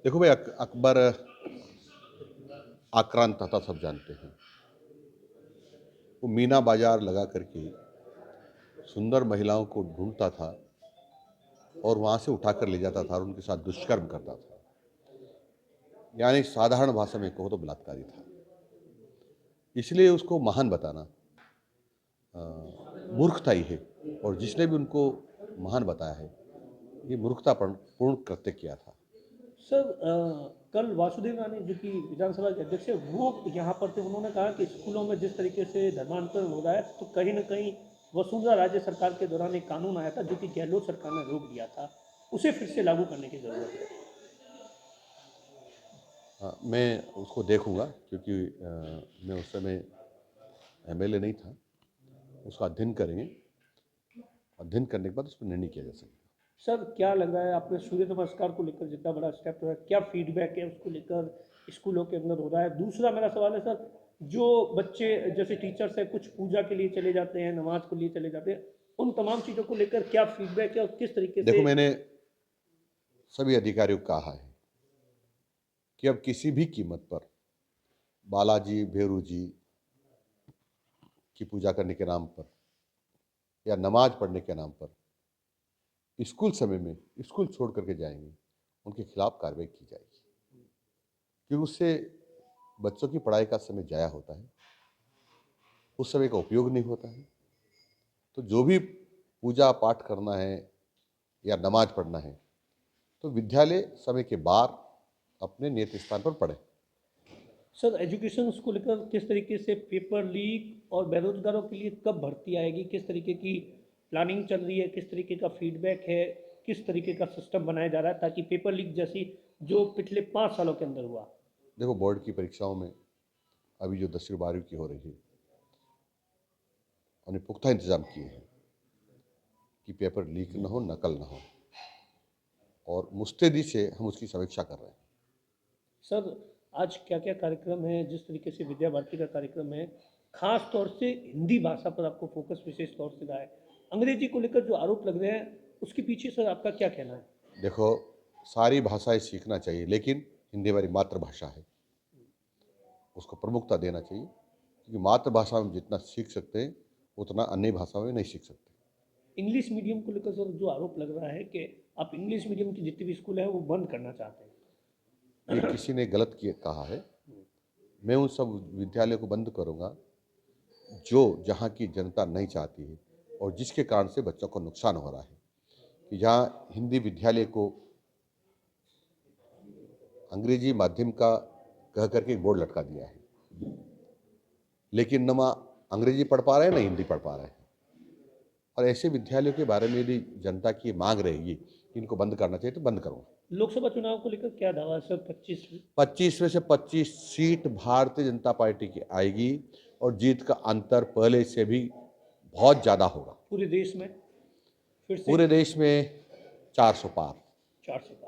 देखो भाई, अकबर आक्रांत था, सब जानते हैं। वो मीना बाजार लगा करके सुंदर महिलाओं को ढूंढता था और वहां से उठाकर ले जाता था और उनके साथ दुष्कर्म करता था। यानी साधारण भाषा में कहो तो बलात्कारी था। इसलिए उसको महान बताना मूर्खता ही है। और जिसने भी उनको महान बताया है, ये मूर्खतापूर्ण पूर्ण कृत्य किया था। सर, कल वासुदेव राणे जो कि विधानसभा के अध्यक्ष है वो यहाँ पर थे। उन्होंने कहा कि स्कूलों में जिस तरीके से धर्मांतरण हो रहा है तो कहीं ना कहीं वसुंधरा राजे सरकार के दौरान एक कानून आया था जो कि गहलोत सरकार ने रोक दिया था, उसे फिर से लागू करने की ज़रूरत है। हाँ, मैं उसको देखूंगा क्योंकि मैं उस समय एमएलए नहीं था। उसका अध्ययन करेंगे। अध्ययन करने के बाद उस पर निर्णय किया जा सकता सर, क्या लग रहा है आपने सूर्य नमस्कार को लेकर जितना बड़ा स्टेप हो रहा है, क्या फीडबैक है उसको लेकर स्कूलों के अंदर हो रहा है? दूसरा मेरा सवाल है सर, जो बच्चे जैसे टीचर्स है कुछ पूजा के लिए चले जाते हैं, नमाज के लिए चले जाते हैं, उन तमाम चीज़ों को लेकर क्या फीडबैक है और किस तरीके है। देखो, से? मैंने सभी अधिकारियों को कहा है कि अब किसी भी कीमत पर बालाजी भेरू जी की पूजा करने के नाम पर या नमाज पढ़ने के नाम पर स्कूल समय में स्कूल छोड़ करके जाएंगे, उनके खिलाफ कार्रवाई की जाएगी। क्योंकि उससे बच्चों की पढ़ाई का समय जाया होता है, उस समय का उपयोग नहीं होता है। तो जो भी पूजा पाठ करना है या नमाज पढ़ना है तो विद्यालय समय के बाहर अपने नियत स्थान पर पढ़े। सर, एजुकेशन को लेकर किस तरीके से पेपर लीक और बेरोजगारों के लिए कब भर्ती आएगी, किस तरीके की प्लानिंग चल रही है, किस तरीके का फीडबैक है, किस तरीके का सिस्टम बनाया जा रहा है ताकि पेपर लीक जैसी जो पिछले 5 सालों के अंदर हुआ? देखो, बोर्ड की परीक्षाओं में अभी जो 10वीं 12वीं की हो रही है, उन्हें पुख्ता इंतजाम किए हैं कि पेपर लीक न हो, नकल न हो, और मुस्तैदी से हम उसकी समीक्षा कर रहे हैं। सर, आज क्या क्या कार्यक्रम है, जिस तरीके से विद्या भारती का कार्यक्रम है, खास तौर से हिंदी भाषा पर आपको फोकस विशेष तौर से रहा है, अंग्रेजी को लेकर जो आरोप लग रहे हैं उसके पीछे सर आपका क्या कहना है? देखो, सारी भाषाएं सीखना चाहिए, लेकिन हिंदी हमारी मातृभाषा है, उसको प्रमुखता देना चाहिए। क्योंकि मातृभाषा में जितना सीख सकते हैं उतना अन्य भाषा में नहीं सीख सकते। इंग्लिश मीडियम को लेकर सर जो आरोप लग रहा है कि आप इंग्लिश मीडियम की जितनी भी स्कूल है वो बंद करना चाहते हैं। ये किसी ने गलत कहा है। मैं उन सब विद्यालयों को बंद करूंगा जो जहाँ की जनता नहीं चाहती है और जिसके कारण से बच्चों को नुकसान हो रहा है। कि जहाँ हिंदी विद्यालय को अंग्रेजी माध्यम का कह करके एक बोर्ड लटका दिया है, लेकिन न माँ अंग्रेजी पढ़ पा रहे हैं न हिंदी पढ़ पा रहे हैं। और ऐसे विद्यालयों के बारे में यदि जनता की मांग रहेगी कि इनको बंद करना चाहिए तो बंद करूँगा। लोकसभा चुनाव को लेकर क्या दावा है सर? 25? 25 में से 25 सीट भारतीय जनता पार्टी की आएगी और जीत का अंतर पहले से भी बहुत ज़्यादा होगा। पूरे देश में फिर से पूरे देश में 400 पार। 400?